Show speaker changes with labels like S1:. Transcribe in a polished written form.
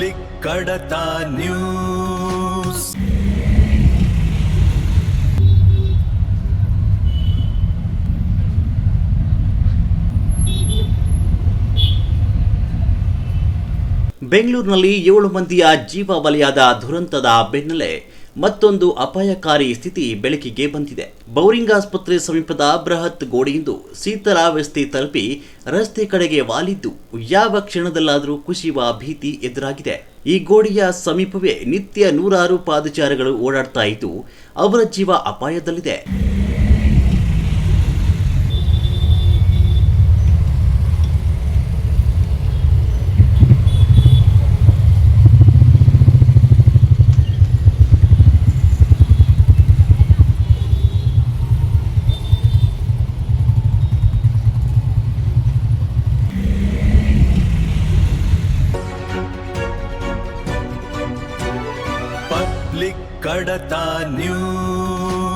S1: Public ಕಡತ news.
S2: ಬೆಂಗಳೂರಿನಲ್ಲಿ 7 ಮಂದಿಯ ಜೀವ ಬಲಿಯಾದ ದುರಂತದ ಬೆನ್ನಲ್ಲೇ ಮತ್ತೊಂದು ಅಪಾಯಕಾರಿ ಸ್ಥಿತಿ ಬೆಳಕಿಗೆ ಬಂದಿದೆ. ಬೌರಿಂಗ್ ಆಸ್ಪತ್ರೆ ಸಮೀಪದ ಬೃಹತ್ ಗೋಡೆಯೊಂದು ಶೀತಲಾವಸ್ಥೆ ತಲುಪಿ ರಸ್ತೆ ಕಡೆಗೆ ವಾಲಿದ್ದು ಯಾವ ಕ್ಷಣದಲ್ಲಾದರೂ ಕುಸಿಯುವ ಭೀತಿ ಎದುರಾಗಿದೆ. ಈ ಗೋಡೆಯ ಸಮೀಪವೇ ನಿತ್ಯ ನೂರಾರು ಪಾದಚಾರಿಗಳು ಓಡಾಡ್ತಾ ಇದ್ದು ಅವರ ಜೀವ ಅಪಾಯದಲ್ಲಿದೆ.
S1: ಪಬ್ಲಿಕ್ ಕಡತ ನ್ಯೂಸ್.